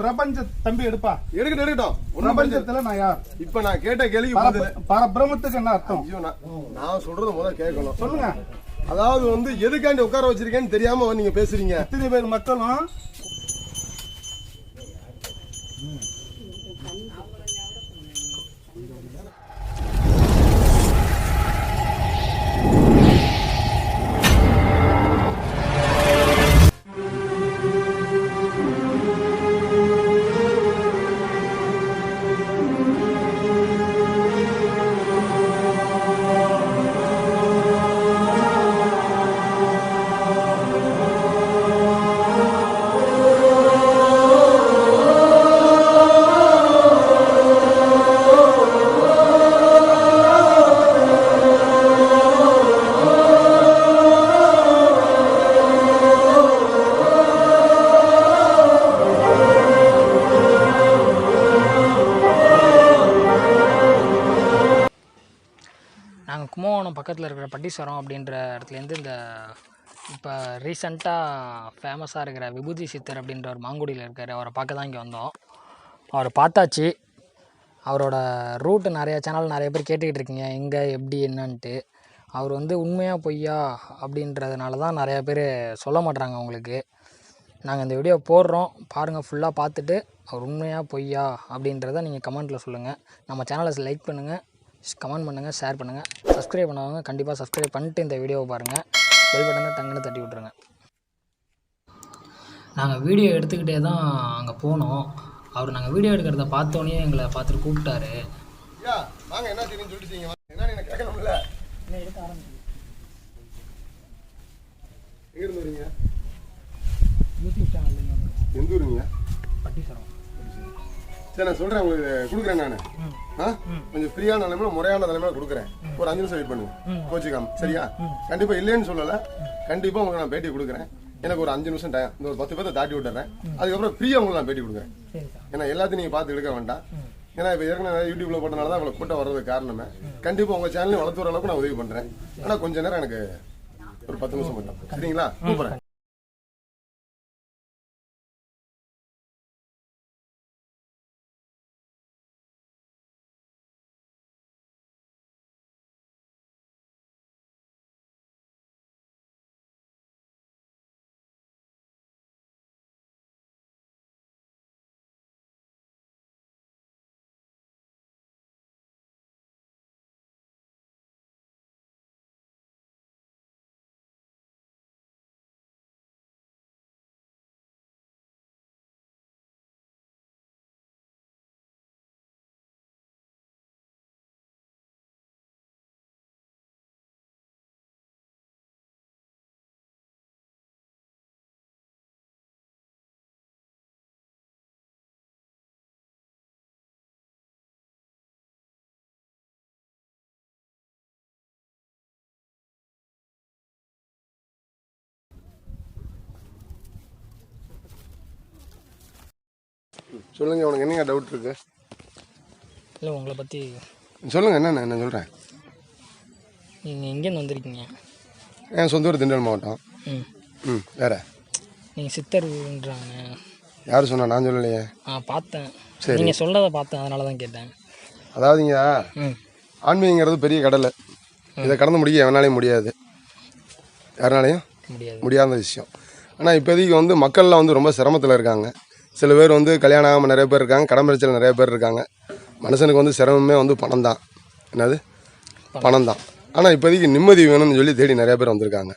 பிரபஞ்ச தம்பி எடுப்பா. எடுக்கட்டும். பிரபஞ்சத்துல நான் யார்? இப்ப நான் கேட்ட கேள்விக்கு பரபிரமத்துக்கு என்ன அர்த்தம்? நான் சொல்றது முதல்ல கேட்கணும். சொல்லுங்க. அதாவது வந்து எதுக்காண்டி உட்கார வச்சிருக்கேன்னு தெரியாம நீங்க பேசுறீங்க. இத்தனை பேர் மக்களும் நாங்கள் கும்பகோணம் பக்கத்தில் இருக்கிற பட்டீஸ்வரம் அப்படின்ற இடத்துலேருந்து இந்த இப்போ ரீசெண்டாக ஃபேமஸாக இருக்கிற விபூதி சித்தர் அப்படின்ற ஒரு மாங்குடியில் இருக்கார். அவரை பார்க்க தான் இங்கே வந்தோம். அவரை பார்த்தாச்சு. அவரோட ரூட்டு நிறைய சேனல் நிறைய பேர் கேட்டுக்கிட்டு இருக்கீங்க, எங்கே எப்படி என்னன்ட்டு. அவர் வந்து உண்மையாக பொய்யா அப்படின்றதுனால தான் நிறையா பேர் சொல்ல மாட்றாங்க உங்களுக்கு. நாங்கள் இந்த வீடியோ போடுறோம், பாருங்கள். ஃபுல்லாக பார்த்துட்டு அவர் உண்மையாக பொய்யா அப்படின்றத நீங்கள் கமெண்ட்டில் சொல்லுங்கள். நம்ம சேனலை லைக் பண்ணுங்கள், கமெண்ட் பண்ணுங்கள், ஷேர் பண்ணுங்கள். சப்ஸ்கிரைப் பண்ணவங்க கண்டிப்பாக சப்ஸ்கிரைப் பண்ணிட்டு இந்த வீடியோவை பாருங்கள். பெல் பட்டனை டங்குன்னு தட்டி விட்ருங்க. நாங்கள் வீடியோ எடுத்துக்கிட்டே தான் அங்கே போனோம். அவர் நாங்கள் வீடியோ எடுக்கிறத பார்த்தோன்னே எங்களை பார்த்துட்டு கூப்பிட்டாரு. வாங்க, என்ன தெரியும் சொல்லிட்டீங்க, என்ன எனக்கு கேட்கணும்ல. எடுக்க ஆரம்பிச்சு எங்க இருந்து வரீங்க? YouTube channel. எந்த ஊருங்க? பட்டீஸ்வரம். சரி, நான் சொல்கிறேன், உங்களுக்கு கொடுக்குறேன். நான் கொஞ்சம் ஃப்ரீயான நிலைமையில முறையான நிலைமையில கொடுக்குறேன். ஒரு 5 நிமிஷம் வெயிட் பண்ணுங்க, கோச்சிக்காம. சரியா? கண்டிப்பா இல்லைன்னு சொல்லலை, கண்டிப்பா உங்களுக்கு நான் பேட்டி கொடுக்குறேன். எனக்கு ஒரு 5 நிமிஷம் டைம், இந்த ஒரு 10 பேர்த்த தாட்டி விட்டுறேன். அதுக்கப்புறம் ஃப்ரீயாக உங்களுக்கு நான் பேட்டி கொடுக்குறேன். ஏன்னா எல்லாத்தையும் நீங்கள் பார்த்து எடுக்க வேண்டாம். ஏன்னா இப்போ ஏற்கனவே யூடியூப்ல போட்டனால தான் இவ்வளோ கூட்டம் வர்றதுக்கு காரணமே. கண்டிப்பாக உங்கள் சேனலையும் வளர்த்து வர அளவுக்கு நான் உதவி பண்ணுறேன். ஆனால் கொஞ்ச நேரம் எனக்கு ஒரு 10 நிமிஷம் மட்டும். சரிங்களா? கூப்பிட்றேன். சொல்லுங்க, உனக்கு என்னங்க டவுட் இருக்கு? இல்லை, உங்களை பற்றி சொல்லுங்க. என்னென்ன என்ன சொல்கிறேன். நீங்கள் எங்கேருந்து வந்திருக்கீங்க? என் சொந்த ஊர் திண்டுக்கல் மாவட்டம். வேற நீங்கள் சித்தர்ன்றாங்க. யார் சொன்னா? நான் சொல்லலையே. பார்த்தேன். சரி, நீங்கள் சொல்கிறத பார்த்தேன், அதனால தான் கேட்டேன். அதாவதுங்க, ஆன்மீகங்கிறது பெரிய கடலை. இதை கடந்து முடிக்க எவனாலையும் முடியாது, யாருனாலையும் முடியாத விஷயம். ஆனால் இப்போதைக்கு வந்து மக்கள்லாம் வந்து ரொம்ப சிரமத்தில் இருக்காங்க. சில பேர் வந்து கல்யாணம் ஆகாமல் நிறைய பேர் இருக்காங்க, கடன் பிரச்சனை நிறைய பேர் இருக்காங்க. மனுஷனுக்கு வந்து சிரமமே வந்து பணம் தான். என்னது? பணம் தான். ஆனால் இப்போதைக்கு நிம்மதி வேணும்னு சொல்லி தேடி நிறைய பேர் வந்திருக்காங்க.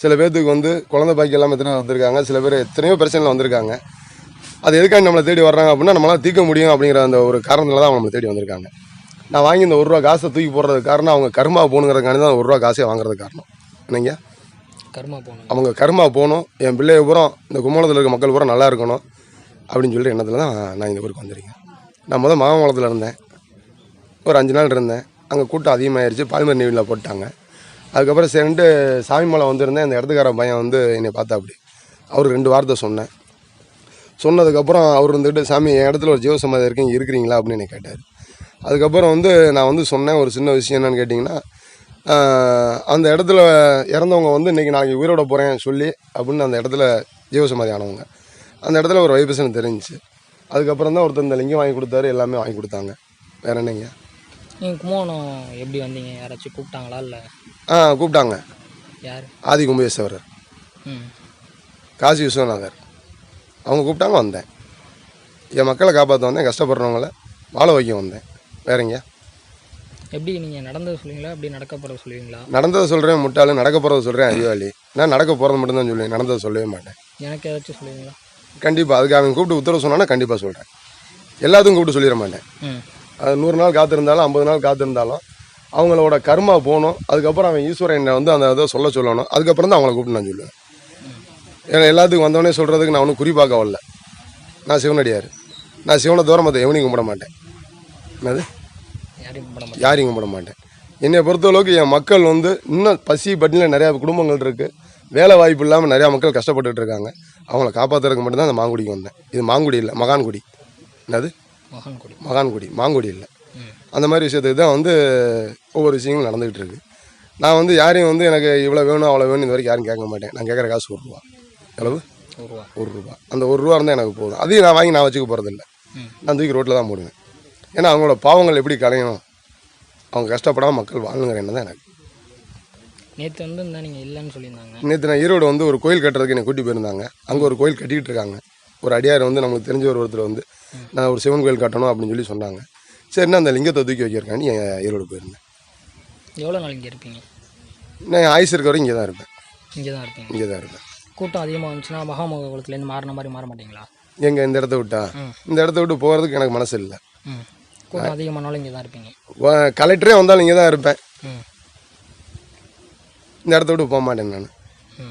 சில பேர்த்துக்கு வந்து குழந்தை பாக்கி எல்லாம் எத்தனை வந்திருக்காங்க. சில பேர் எத்தனையோ பிரச்சனையில் வந்திருக்காங்க. அது எதுக்காக நம்மளை தேடி வர்றாங்க அப்படின்னா, நம்மளால் தீர்க்க முடியும் அப்படிங்கிற அந்த ஒரு காரணத்தில் தான் அவங்க நம்மளை தேடி வந்திருக்காங்க. நான் வாங்கி இந்த 1 ரூபா காசை தூக்கி போடுறதுக்கு காரணம் அவங்க கர்மா போகணுங்கிறதுக்காண்டி தான் 1 ரூபா காசே வாங்குறதுக்கு காரணம். என்னங்க? கர்மா போகணும். அவங்க கர்மா போகணும், என் பிள்ளைய பூரா இந்த கும்பகோணத்தில் இருக்க மக்கள் பூரா நல்லா இருக்கணும் அப்படின்னு சொல்லிட்டு எண்ணத்தில் தான் நான் இந்த ஊருக்கு வந்திருக்கேன். நான் மாமங்கலத்தில் இருந்தேன், ஒரு 5 நாள் இருந்தேன். அங்கே கூட்டம் அதிகமாகிடுச்சு, பாலிமர் நீவில் போட்டாங்க. அதுக்கப்புறம் சரின்ட்டு சாமிமலை வந்திருந்தேன். இந்த இடத்துக்கார பையன் வந்து என்னை பார்த்தா அப்படி அவர் 2 வார்த்தை சொன்னேன். சொன்னதுக்கப்புறம் அவர் வந்துட்டு, சாமி என் இடத்துல ஒரு ஜீவசமாதி இருக்கீங்க, இருக்கிறீங்களா அப்படின்னு என்னை கேட்டார். அதுக்கப்புறம் வந்து நான் வந்து சொன்னேன் ஒரு சின்ன விஷயம் என்னன்னு கேட்டிங்கன்னா, அந்த இடத்துல இறந்தவங்க வந்து இன்றைக்கி நாளைக்கு உயிரோட போகிறேன் சொல்லி அப்படின்னு அந்த இடத்துல ஜீவசமாதி ஆனவங்க. அந்த இடத்துல ஒரு வைப்ரேஷன் தெரிஞ்சிச்சு. அதுக்கப்புறம் தான் ஒருத்தர் இந்த லிங்கம் வாங்கி கொடுத்தாரு, எல்லாமே வாங்கி கொடுத்தாங்க. வேறு என்னங்க? நீங்கள் கும்பகோணம் எப்படி வந்தீங்க? யாராச்சும் கூப்பிட்டாங்களா இல்லை? கூப்பிட்டாங்க. யார்? ஆதி கும்பேஸ்வரர், ம் காசி விஸ்வநாதர், அவங்க கூப்பிட்டாங்க, வந்தேன். என் மக்களை காப்பாற்ற வந்தேன், கஷ்டப்படுறவங்கள வாழ வைக்க வந்தேன். வேறங்க? எப்படி நீங்கள் நடந்தது சொல்லுவீங்களா, அப்படி நடக்க போகிறத சொல்லுவீங்களா? நடந்ததை சொல்கிறேன் முட்டாளு, நடக்க போகிறத சொல்கிறேன் அறிவாளி. நான் நடக்க போகிறது மட்டும்தான் சொல்லுவேன், நடந்ததை சொல்லவே மாட்டேன். எனக்கு ஏதாச்சும் சொல்லுவீங்களா? கண்டிப்பாக. அதுக்கு அவங்க கூப்பிட்டு உத்தரவு சொன்னான்னா கண்டிப்பாக சொல்கிறேன். எல்லாத்துக்கும் கூப்பிட்டு சொல்லிட மாட்டேன். ம் அது 100 நாள் காத்திருந்தாலும் 50 நாள் காத்திருந்தாலும் அவங்களோட கர்மா போகணும். அதுக்கப்புறம் அவன் ஈஸ்வரன் வந்து அந்த இதை சொல்லணும். அதுக்கப்புறம் தான் அவங்கள கூப்பிட்டு நான் சொல்லுவேன். ஏன்னா எல்லாத்துக்கும் வந்தவொடனே சொல்கிறதுக்கு நான் ஒன்றும் குறிப்பாக்க வரல. நான் சிவனடியார். நான் சிவனை தூரமத்தை எவனையும் கும்பிட மாட்டேன். என்னது? யாரையும் கும்பிட மாட்டேன். என்னை பொறுத்தளவுக்கு என் மக்கள் வந்து இன்னும் பசி பட்டினியில் நிறையா குடும்பங்கள் இருக்குது. வேலை வாய்ப்பு இல்லாமல் நிறையா மக்கள் கஷ்டப்பட்டுட்டு இருக்காங்க. அவங்கள காப்பாற்றுறதுக்கு மட்டும்தான் அந்த மாங்குடிக்கு வந்தேன். இது மாங்குடி இல்லை, மகான்குடி. என்னது? மகான்குடி, மாங்குடி இல்லை. அந்த மாதிரி விஷயத்துக்கு தான் வந்து ஒவ்வொரு விஷயங்களும் நடந்துகிட்டு இருக்கு. நான் வந்து யாரையும் வந்து எனக்கு இவ்வளோ வேணும் அவ்வளோ வேணும் இது வரைக்கும் யாரும் கேட்க மாட்டேன். நான் கேட்குற காசு ₹1. எவ்வளவு? ₹1. அந்த ₹1 இருந்தால் எனக்கு போதும். அதையும் நான் வாங்கி நான் வச்சுக்க போகிறதில்ல. நான் தூக்கி ரோட்டில் தான் போடுவேன். ஏன்னா அவங்களோட பாவங்கள் எப்படி களையணும், அவங்க கஷ்டப்படாமல் மக்கள் வாழணுங்கிற எண்ணம் தான் எனக்கு. நேற்று வந்து நீங்கள் இல்லைன்னு சொல்லியிருந்தாங்க. நேற்று நான் ஈரோடு வந்து ஒரு கோயில் கட்டுறதுக்கு என்னை கூட்டி போயிருந்தாங்க. அங்கே ஒரு கோயில் கட்டிகிட்டு இருக்காங்க. ஒரு அடியார் வந்து நமக்கு தெரிஞ்ச ஒருத்தர் வந்து நான் ஒரு சிவன் கோயில் கட்டணும் அப்படின்னு சொல்லி சொன்னாங்க. சரிண்ணா அந்த லிங்கத்தை தூக்கி வைக்கிறக்காண்டி ஈரோடு போயிருந்தேன். எவ்வளோ நாள் இங்கே இருப்பீங்க? நான் ஆயுசு இருக்க வரைக்கும் இங்கே தான் இருப்பேன். இங்கே தான் இருப்பீங்க? இங்கே தான் இருப்பேன். கூட்டம் அதிகமாக வந்துச்சுன்னா மகாமககுளத்துலேருந்து மாறின மாதிரி மாற மாட்டிங்களா? எங்கே இந்த இடத்த விட்டா? இந்த இடத்த விட்டு போகிறதுக்கு எனக்கு மனசு இல்லை. கூட்டம் அதிகமானாலும் இங்கே தான் இருப்பீங்க? கலெக்டரே வந்தாலும் இங்கே தான் இருப்பேன். இந்த இடத்த விட்டு போக மாட்டேன் நான்.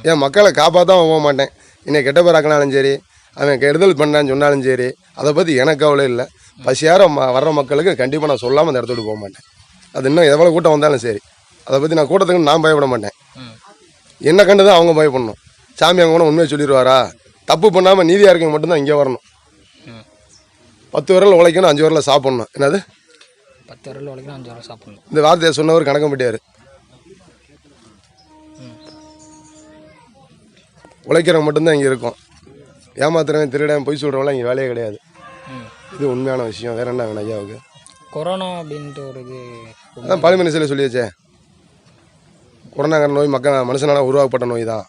என் மக்களை காப்பாற்றாம போக மாட்டேன். என்னை கெட்ட பேராக்கினாலும் சரி, அவன் கெடுதல் பண்ணான்னு சொன்னாலும் சரி, அதை பற்றி எனக்கு அவ்வளோ இல்லை. பசியார வர்ற மக்களுக்கு கண்டிப்பாக நான் சொல்லாமல் அந்த இடத்த விட்டு போக மாட்டேன். அது இன்னும் எவ்வளோ கூட்டம் வந்தாலும் சரி, அதை பற்றி நான் கூட்டத்துக்கு நான் பயப்பட மாட்டேன். என்ன கண்டு தான் அவங்க பயப்படணும். சாமி அவங்க கூட உண்மையை சொல்லிடுவாரா? தப்பு பண்ணாமல் நீதியாக இருக்க மட்டும்தான் இங்கே வரணும். 10 விரல் உழைக்கணும், 5 விரல சாப்பிட்ணும். என்னது? 10 விரல் உழைக்கணும், 5 விரல் சாப்பிட்ணும். இந்த வார்த்தையை சொன்னவர் கணக்கம்பட்டியார். உழைக்கிறவங்க மட்டும்தான் இங்கே இருக்கும். ஏமாத்துறவன் திருடன் பொய் சொல்கிறவங்களாம் இங்கே வேலையே கிடையாது. இது உண்மையான விஷயம். வேற என்ன வேணும் ஐயாவுக்கு? கொரோனா அப்படின்ட்டு ஒரு இது அதான் பழமொழி சிலை சொல்லியாச்சே. கொரோனாங்கிற நோய் மனுஷனால உருவாக்கப்பட்ட நோய் தான்.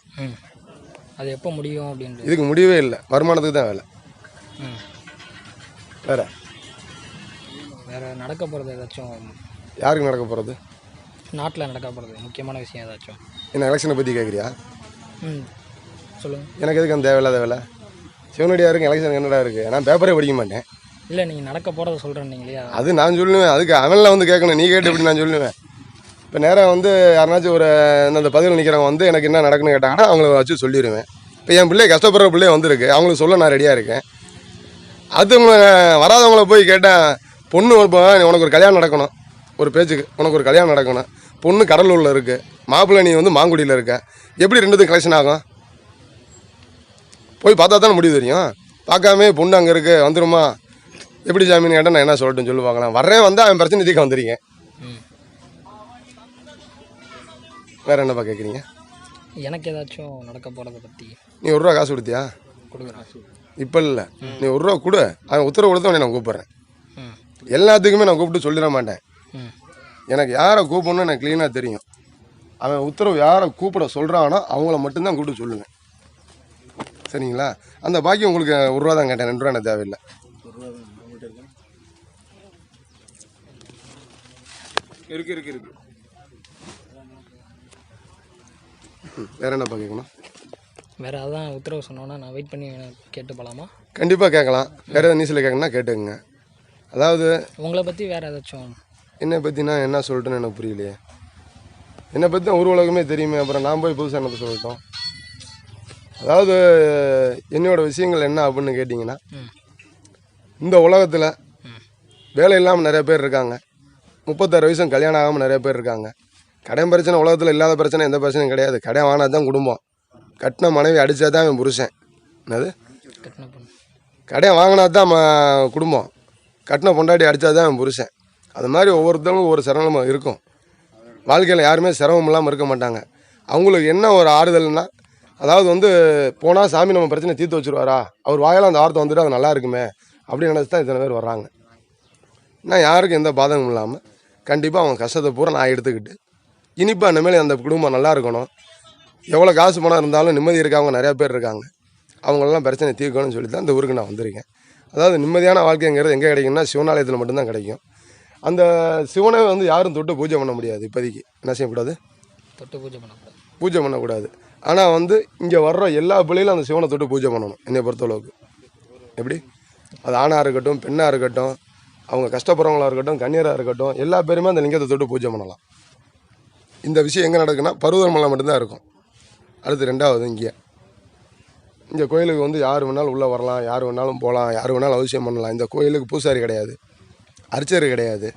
அது எப்போ முடியும் அப்படின்ட்டு இதுக்கு முடியவே இல்லை. வருமானத்துக்கு தான் வேலை. வேற வேற நடக்க போகிறது ஏதாச்சும்? யாருக்கு நடக்க போகிறது? நாட்டில் நடக்க போகிறது முக்கியமான விஷயம் ஏதாச்சும்? என்ன எலெக்ஷனை பற்றி கேட்குறியா? சொல்லுங்கள். எனக்கு எதுக்கு அந்த தேவையில்லாத வேலை? சிவனடியாருக்கு எலெக்ஷன் என்னடா இருக்குது? நான் பேப்பரே படிக்க மாட்டேன். இல்லை, நீங்கள் நடக்க போகிறத சொல்கிறேன் இல்லையா? அது நான் சொல்லுவேன். அதுக்கு அவன்லாம் வந்து கேட்கணும். நீ கேட்டு எப்படி நான் சொல்லுவேன்? இப்போ நேராக வந்து யாருனாச்சும் ஒரு அந்த பதிவில் நிற்கிறவங்க வந்து எனக்கு என்ன நடக்குன்னு கேட்டாங்கன்னா அவங்கள வச்சு சொல்லிடுவேன். இப்போ என் பிள்ளை கஷ்டப்படுற பிள்ளைய வந்திருக்கு, அவங்களுக்கு சொல்ல நான் ரெடியாக இருக்கேன். அது வராதவங்கள போய் கேட்டேன். பொண்ணு உனக்கு ஒரு கல்யாணம் நடக்கணும், ஒரு பேச்சுக்கு உனக்கு ஒரு கல்யாணம் நடக்கணும். பொண்ணு கடலூரில் இருக்குது, மாப்பிள்ளை நீ வந்து மாங்குடியில் இருக்க. எப்படி ரெண்டுத்துக்கும் கலெக்ஷன் ஆகும்? போய் பார்த்தா தானே முடிவு தெரியும். பார்க்காமே பொண்ணு அங்கே இருக்குது வந்துடுமா? எப்படி சாமின்னு கேட்டால் நான் என்ன சொல்லட்டுன்னு சொல்லி பார்க்கலாம். வர்றேன் வந்தால் அவன் பிரச்சனை தீர்க்க வந்துருக்கேன். வேறு என்னப்பா கேட்குறீங்க? எனக்கு ஏதாச்சும் நடக்க போகிறத பற்றி நீ ₹1 காசு கொடுத்தியா? கொடுக்குறேன். இப்போ இல்லை, நீ ₹1 கொடு. அவன் உத்தரவு கொடுத்தவனே நான் கூப்பிட்றேன். எல்லாத்துக்குமே நான் கூப்பிட்டு சொல்லிட மாட்டேன். எனக்கு யாரை கூப்பிடணும்னு எனக்கு க்ளீனாக தெரியும். அவன் உத்தரவு யாரை கூப்பிட சொல்கிறானோ அவங்கள மட்டும்தான் கூப்பிட்டு சொல்லுவேன். சரிங்களா? அந்த பாக்கி உங்களுக்கு ₹1 தான் கேட்டேன். ₹2 எனக்கு தேவையில்லை. இருக்கு வேற என்னப்பா கேட்கணும்? வேறு அதான் உத்தரவு சொன்னோன்னா நான் வெயிட் பண்ணி கேட்டு போகலாமா? கண்டிப்பாக கேட்கலாம். வேறு எதாவது நியூஸில் கேட்கணும்னா கேட்டுங்க. அதாவது உங்களை பற்றி வேறு ஏதாச்சும்? என்னை பற்றி நான் என்ன சொல்லிட்டேன்னு எனக்கு புரியலையே. என்னை பற்றி தான் ஒரு உலகமே தெரியுமே, அப்புறம் நான் போய் புதுசாக என்னத்தை சொல்லிட்டோம். அதாவது என்னோட விஷயங்கள் என்ன அப்படின்னு கேட்டிங்கன்னா, இந்த உலகத்தில் வேலை இல்லாமல் நிறைய பேர் இருக்காங்க. 36 வயசும் கல்யாணம் ஆகாமல் நிறைய பேர் இருக்காங்க. கடன் பிரச்சனை உலகத்தில் இல்லாத பிரச்சனை எந்த பிரச்சனையும் கிடையாது. கடன் வாங்கினா தான் குடும்பம். கட்டின மனைவி அடித்தா தான் அவன் புருஷன். என்னது? கடன் வாங்கினா தான் குடும்பம். கட்டின பொண்டாட்டி அடித்தா தான் அவன் புருஷன். அது மாதிரி ஒவ்வொருத்தவங்களும் ஒவ்வொரு சிரமம் இருக்கும். வாழ்க்கையில் யாருமே சிரமம் இல்லாமல் இருக்க மாட்டாங்க. அவங்களுக்கு என்ன ஒரு ஆறுதல்னா, அதாவது வந்து போனால் சாமி நம்ம பிரச்சனை தீர்த்து வச்சுருவாரா, அவர் வாயில் அந்த வார்த்தை வந்துட்டு அது நல்லா இருக்குமே அப்படி நினச்சி தான் இத்தனை பேர் வர்றாங்க. நான் யாருக்கும் எந்த பாதகமும் இல்லாமல் கண்டிப்பாக அவங்க கஷ்டத்தை பூரா நான் எடுத்துக்கிட்டு இனிப்பாக இனிமேல் அந்த குடும்பம் நல்லா இருக்கணும், எவ்வளோ காசு பணம் இருந்தாலும் நிம்மதி இருக்கவங்க நிறையா பேர் இருக்காங்க, அவங்களெல்லாம் பிரச்சனை தீர்க்கணும்னு சொல்லி தான் இந்த ஊருக்கு நான் வந்திருக்கேன். அதாவது நிம்மதியான வாழ்க்கைங்கிறது எங்கே கிடைக்கும்னா சிவனாலயத்தில் மட்டும்தான் கிடைக்கும். அந்த சிவனை வந்து யாரும் தொட்டு பூஜை பண்ண முடியாது. இப்போதைக்கு என்ன செய்யக்கூடாது, தொட்டு பூஜை பண்ணக்கூடாது. ஆனால் வந்து இங்கே வர்ற எல்லா பிள்ளைகளும் அந்த சிவனை தொட்டு பூஜை பண்ணணும் என்னை பொறுத்தளவுக்கு. எப்படி அது ஆணாக இருக்கட்டும் பெண்ணாக இருக்கட்டும், அவங்க கஷ்டப்படுறவங்களாக இருக்கட்டும் கண்ணீராக இருக்கட்டும், எல்லா பேருமே அந்த லிங்கத்தை தொட்டு பூஜை பண்ணலாம். இந்த விஷயம் எங்கே நடக்குன்னா பருவதமலை மட்டும்தான் இருக்கும். அடுத்து 2வது இங்கே கோயிலுக்கு வந்து யார் வேணாலும் உள்ளே வரலாம், யார் வேணாலும் போகலாம், யார் வேணாலும் அவசியம் பண்ணலாம். இந்த கோயிலுக்கு பூசாரி கிடையாது, அர்ச்சர் கிடையாது,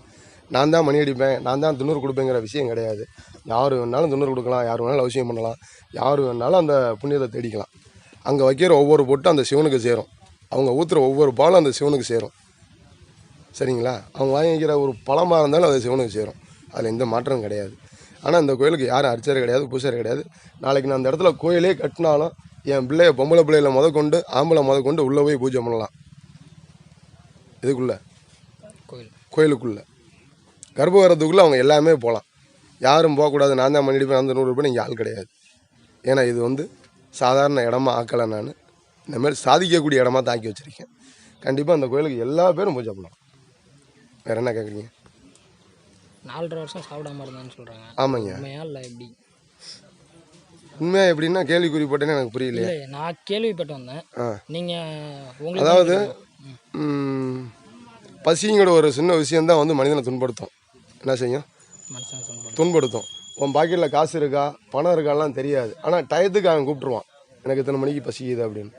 நான் தான் மணி அடிப்பேன், நான் தான் துண்ணூறு கொடுப்பேங்கிற விஷயம் கிடையாது. யார் வேணாலும் துண்ணூறு கொடுக்கலாம், யார் வேணாலும் அவசியம் பண்ணலாம், யார் வேணாலும் அந்த புண்ணியத்தை தேடிக்கலாம். அங்கே வைக்கிற ஒவ்வொரு பொட்டும் அந்த சிவனுக்கு சேரும், அவங்க ஊற்றுற ஒவ்வொரு பாலும் அந்த சிவனுக்கு சேரும். சரிங்களா? அவங்க வாங்கிக்கிற ஒரு பழமாக இருந்தாலும் அது சிவனுக்கு சேரும், அதில் எந்த மாற்றமும் கிடையாது. ஆனால் இந்த கோயிலுக்கு யாரும் அர்ச்சர் கிடையாது, பூசாரி கிடையாது. நாளைக்கு நான் அந்த இடத்துல கோயிலே கட்டினாலும் என் பிள்ளைய பொம்பளை பிள்ளையில முதற்கொண்டு ஆம்பளை முதற்கொண்டு உள்ளே போய் பூஜை பண்ணலாம். இதுக்குள்ளே கோயிலுக்குள்ளே கர்ப்பகிரகத்துக்குள்ளே அவங்க எல்லாமே போகலாம், யாரும் போகக்கூடாது நான் தான் பண்ணிடுப்பேன் அந்த 100 ரூபாய் இங்கே ஆள் கிடையாது. ஏன்னா இது வந்து சாதாரண இடமா ஆக்கலை, நான் இந்தமாதிரி சாதிக்கக்கூடிய இடமா தாக்கி வச்சுருக்கேன். கண்டிப்பாக அந்த கோயிலுக்கு எல்லா பேரும் பூஜை பண்ணலாம். வேறு என்ன கேட்குறீங்க? 4.5 வருஷம் சாப்பிடாம இருந்தான்னு சொல்கிறாங்க. ஆமாங்க. உண்மையா இல்லை எப்படி? உண்மையாக எப்படின்னா கேள்விக்குறி போட்டேன்னு எனக்கு புரியலையே. நான் கேள்விப்பட்டு வந்தேன். நீங்கள் அதாவது பசிங்கிற ஒரு சின்ன விஷயந்தான் வந்து மனிதனை துன்படுத்தும். என்ன செய்யும்? துன்படுத்தும். உன் பாக்கெட்டில் காசு இருக்கா பணம் இருக்காலாம் தெரியாது, ஆனால் டயத்துக்கு அவன் கூப்பிட்ருவான், எனக்கு இத்தனை மணிக்கு பசிக்குது அப்படின்னு.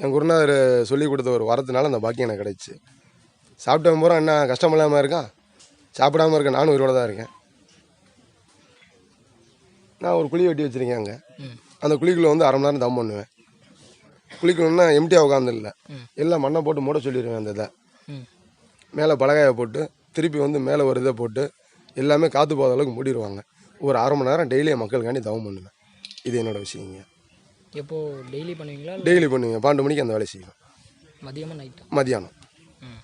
என் குருநாதர் சொல்லி கொடுத்த ஒரு வரத்தினால அந்த பாக்கியம் எனக்கு கிடைச்சி. சாப்பிட்டவன் பூரா என்ன கஷ்டம் இல்லாமல் இருக்கான், சாப்பிடாமல் இருக்கேன், நானும் உயிரோடு தான் இருக்கேன். நான் ஒரு குழி வெட்டி வச்சுருக்கேன். அங்கே அந்த குழிக்குள்ளே வந்து 1/2 மணி நேரம் தம் பண்ணுவேன். குளிக்கணுன்னா எம்டியாக உட்காந்துடல, எல்லாம் மண்ணை போட்டு மூட சொல்லிடுவேன். அந்த இதை மேலே பலகாயை போட்டு திருப்பி வந்து மேலே ஒரு இதை போட்டு எல்லாமே காற்று போகிற அளவுக்கு மூடிடுவாங்க. ஒரு 1/2 மணி நேரம் டெய்லி மக்களுக்காண்டி தவம் பண்ணுவேன். இது என்னோடய விஷயங்க. எப்போது டெய்லி பண்ணுவீங்களா? டெய்லி பண்ணுவேன். 12 மணிக்கு அந்த வேலையை செய்வேன். மதியானம்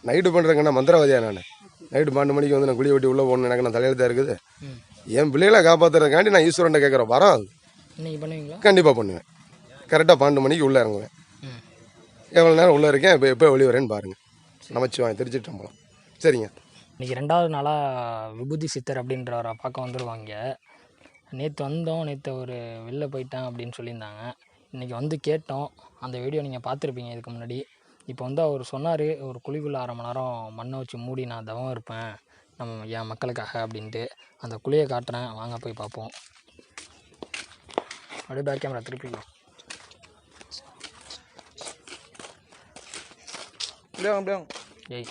நைட்டு பண்ணுறேங்கண்ணா மந்திரவாதியா நான். நைட்டு 12 மணிக்கு வந்து நான் குழி வெட்டி உள்ளே போகணும், எனக்கு நான் தலையெழுத்தாக இருக்குது. என் பிள்ளைகளை காப்பாற்றுறதுக்காண்டி நான் ஈஸ்வரன்ட்ட கேட்குறேன் வரோம். அது நீங்கள் பண்ணுவீங்களா? கண்டிப்பாக பண்ணுவேன். கரெக்டாக 12 மணிக்கு உள்ளே இறங்குவேன். எவ்வளோ நேரம் உள்ளே இருக்கேன், எப்போ வெளியே வரேன்னு பாருங்கள். நமச்சிவாங்க திருச்சிட்டம்பலம். சரிங்க. இன்றைக்கி 2வது நாளாக விபூதி சித்தர் அப்படின்றவரை பார்க்க வந்துடுவாங்க. நேற்று வந்தோம், நேற்று ஒரு வெளில போயிட்டேன் அப்படின்னு சொல்லியிருந்தாங்க. இன்றைக்கி வந்து கேட்டோம், அந்த வீடியோ நீங்கள் பார்த்துருப்பீங்க இதுக்கு முன்னாடி. இப்போ வந்து அவர் சொன்னார், ஒரு குழிக்குள்ளே 1/2 மணி நேரம் மண்ணை வச்சு மூடி நான் தவம் இருப்பேன் என் மக்களுக்காக அப்படின்ட்டு. அந்த குழியை காட்டுறேன், வாங்க போய் பார்ப்போம். அப்படியே பேக் கேமரா திருப்பிக்கலாம். ஏய்,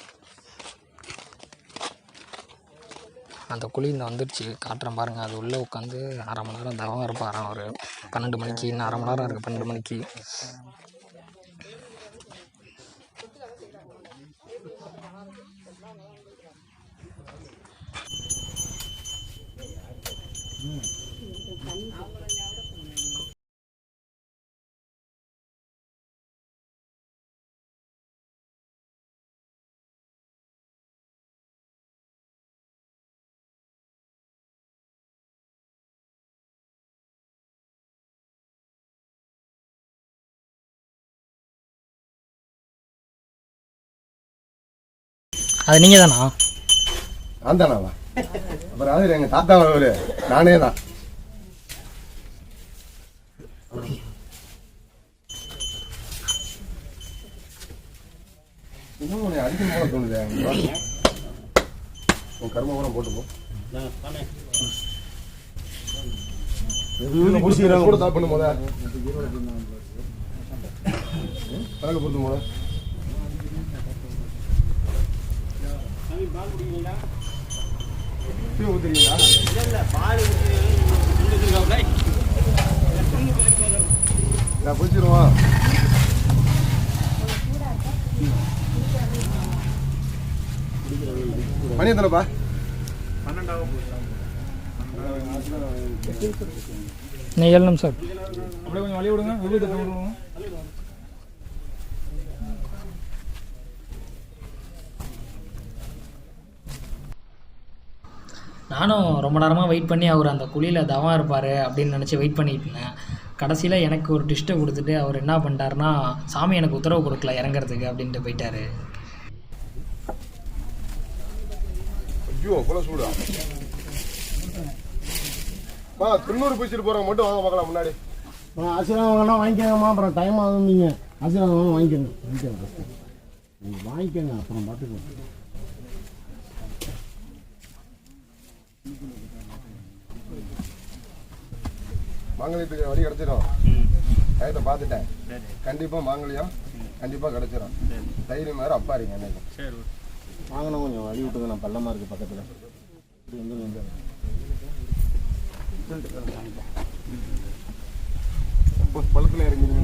அந்த குழி இந்த வந்துடுச்சு, காட்டுறேன் பாருங்கள். அது உள்ளே உட்காந்து 1/2 மணி நேரம் தவம் இருப்பாராம் அவர். 12 மணிக்கு இன்னும் 1/2 மணி நேரம் இருக்குது. 12 மணிக்கு அது நீங்கள் தானா? நான் தானாவா? அப்புறம் அது எங்கள் தாத்தா ஒரு நானே தான். இன்னும் உன்னை அடிக்கும் போல தோணுது. உன் கர்மபுரம் போட்டு போ. கூட தான் பண்ணும் போத பழக பொறுத்து போல. நான் குடிச்சிருவோம். மணி எத்தனைப்பா? 12 நீ 7 நிமிஷம் அப்படியே கொஞ்சம் வழி விடுங்க. நானும் ரொம்ப நேரமாக வெயிட் பண்ணி அவர் அந்த குழியில் தவம் இருப்பார் அப்படின்னு நினச்சி வெயிட் பண்ணிட்டு இருந்தேன். கடைசியில் எனக்கு ஒரு டிஸ்ட்டை கொடுத்துட்டு அவர் என்ன பண்ணிட்டாருன்னா, சாமி எனக்கு உத்தரவு கொடுக்கல இறங்குறதுக்கு அப்படின்ட்டு போயிட்டார். ஐயோ கொலை சூடா திருநூறு பிடிச்சிட்டு போகிறவங்க மட்டும் வாங்க பார்க்கலாம். முன்னாடி ஆசீர்வாதம் வாங்கினா வாங்கிக்கோங்கம்மா, அப்புறம் டைம் ஆகும். நீங்கள் ஆசீர்வாதம் வாங்க வாங்கிக்கோங்க நீங்கள் வாங்கிக்கோங்க, அப்புறம் பார்த்துக்கோங்க. மாங்கல்யத்துக்கு வழி கிடச்சிடும். டயத்தை பார்த்துட்டேன், கண்டிப்பாக மாங்கல்யம் கண்டிப்பாக கிடச்சிடும். தைரியம் வேறு அப்பா இருங்க என்னைக்கு வாங்கினா கொஞ்சம் வழி விட்டுங்க. நான் பள்ளமாக இருக்குது பக்கத்தில். இப்படி வந்து நீங்கள் பழத்தில் இறங்கிடுங்க.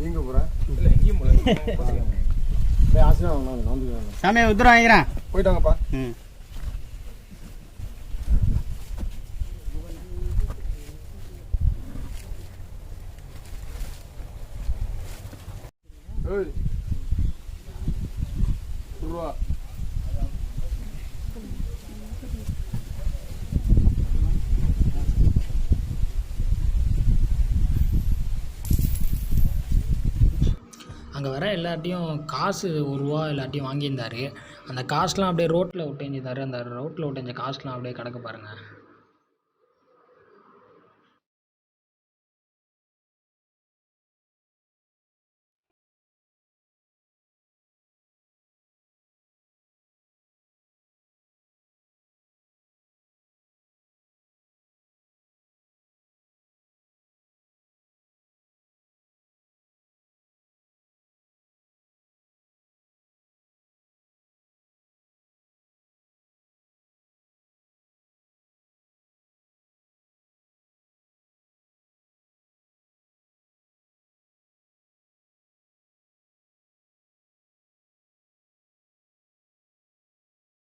நீங்க போற சாமியை உத்தரவு வாங்கிறேன். போயிட்டாங்கப்பா. அங்கே வர எல்லார்ட்டையும் காசு ₹1 எல்லாத்தையும் வாங்கியிருந்தார். அந்த காசுலாம் அப்படியே ரோட்டில் விட்டேஞ்சிருந்தார். அந்த ரோட்டில் விட்டேஞ்ச காசுலாம் அப்படியே கிடக்க பாருங்கள்.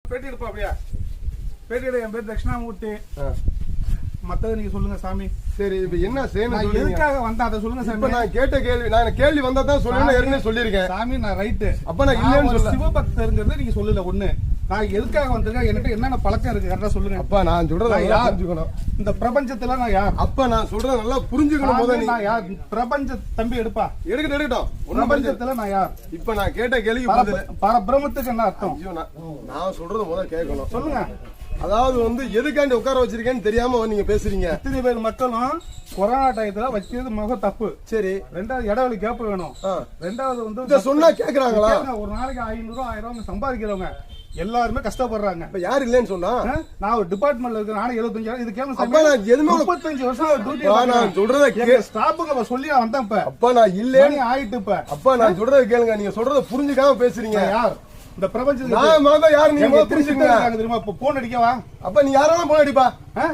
பேட்டி எடுப்பா அப்படியா? பேட்டி எடு. என் பேர் தட்சிணாமூர்த்தி. மத்தது நீங்க சொல்லுங்க சாமி. சரி, இப்ப என்ன செய்யணும்? எதுக்காக வந்தா அதை சொல்லுங்க சாமி. நான் கேட்ட கேள்வி, நான் கேள்வி வந்தா தான் சொல்லணும். ஏற்கனவே சொல்லியிருக்கேன் சாமி. நான் ரைட்டு. அப்ப நான் இல்லைன்னு சொல்ல. சிவபக்தருங்கிறது நீங்க சொல்லல. ஒண்ணு, நான் எதுக்காக வந்திருக்கேன், என்கிட்ட என்னென்ன பழக்கம் இருக்கு கரெக்டா சொல்லுங்க. அப்பா நான் சொல்றத புரிஞ்சுக்கணும். இந்த பிரபஞ்சத்துல நான் யார்? அப்ப நான் சொல்றத நல்லா புரிஞ்சுக்கணும். போது நான் யார்? பிரபஞ்ச தம்பி எடுப்பா. எடுக்கட்டும். பிரபஞ்சத்துல நான் யார்? இப்ப நான் கேட்ட கேள்வி பரபிரமத்துக்கு என்ன அர்த்தம்? நான் சொல்றத முதல்ல கேட்கணும். சொல்லுங்க. அதாவது உட்கார வச்சிருக்கேன்னு தெரியாம நீங்க பேசுறீங்க. இத்தனை பேர் மக்களும் கொரோனா டயத்துல வைக்கிறது மிக தப்பு. சரி. ரெண்டாவது இடைவெளி கேப் வேணும். ரெண்டாவது சொன்னா கேக்குறாங்களா? ஒரு நாளைக்கு 500 1000 சம்பாதிக்கிறவங்க எல்லாருமே கஷ்டப்படுறாங்க. இப்ப யாரு இல்லன்னு சொன்னா? நான் ஒரு டிபார்ட்மெண்ட்ல இருக்கேன். நானே 75 இது கேள்வி. எதுவுமே 35 வருஷம் டியூட்டி. நான் சொல்றத ஸ்டாப்புங்க சொல்லி வந்தேன். இப்ப அப்பா நான் இல்லன்னு ஆயிட்டு. இப்ப அப்பா நான் சொல்றத கேளுங்க. நீங்க சொல்றத புரிஞ்சுக்காம பேசுறீங்க. யார் இந்த பிரபஞ்சத்துக்கு? நான் யாரு நீங்க புரிஞ்சுக்கங்க தெரியுமா? இப்ப போன் அடிக்கவா? அப்ப நீ யாரெல்லாம் போன் அடிப்பா?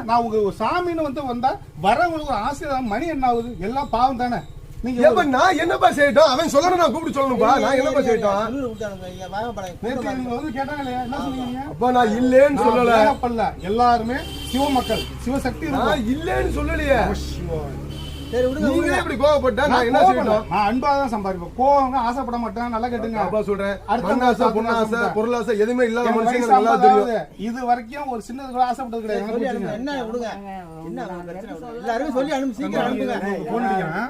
நான் உங்க சாமின்னு வந்தா வரவங்களுக்கு ஒரு ஆசீர்வாதம். மணி என்ன ஆகுது? எல்லாம் பாவம் தானே. நீங்க நான் என்னப்பா செய்யட்டும்? அவன் சொல்லணும், நான் கூப்பிட்டு சொல்லணும்பா. நான் என்னப்பா செய்யட்டும்? கேட்டாங்க இல்லையா? என்ன சொன்னீங்க? அப்பா நான் இல்லேன்னு சொல்லல. எல்லாருமே சிவ மக்கள், சிவசக்தி. நான் இல்லேன்னு சொல்லலையே. நீங்க எப்படி கோவப்பட்டா நான் என்ன செய்யணும்? நான் அன்பா தான் சம்பாதிப்பேன். கோவங்க ஆசைப்பட மாட்டேன். நல்லா கேட்டுங்க. அப்பா சொல்றேன், மண்ணாசை பொண்ணாசை பொருளாசை எதுவுமே இல்லாத மனுஷங்க நல்லா தெரியும். இது வரைக்கும் ஒரு சின்னது கூட ஆசைப்பட்டது கிடையாது. என்ன விடுங்க, என்ன எல்லாரும் சொல்லி அனுப்பி சீக்கிரம் அனுப்புங்க. போன் அடிக்கிறேன்,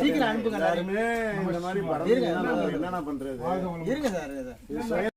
சீக்கிரம் அனுப்புங்க. எல்லாருமே இந்த மாதிரி என்னென்ன பண்றது? இருங்க சார்.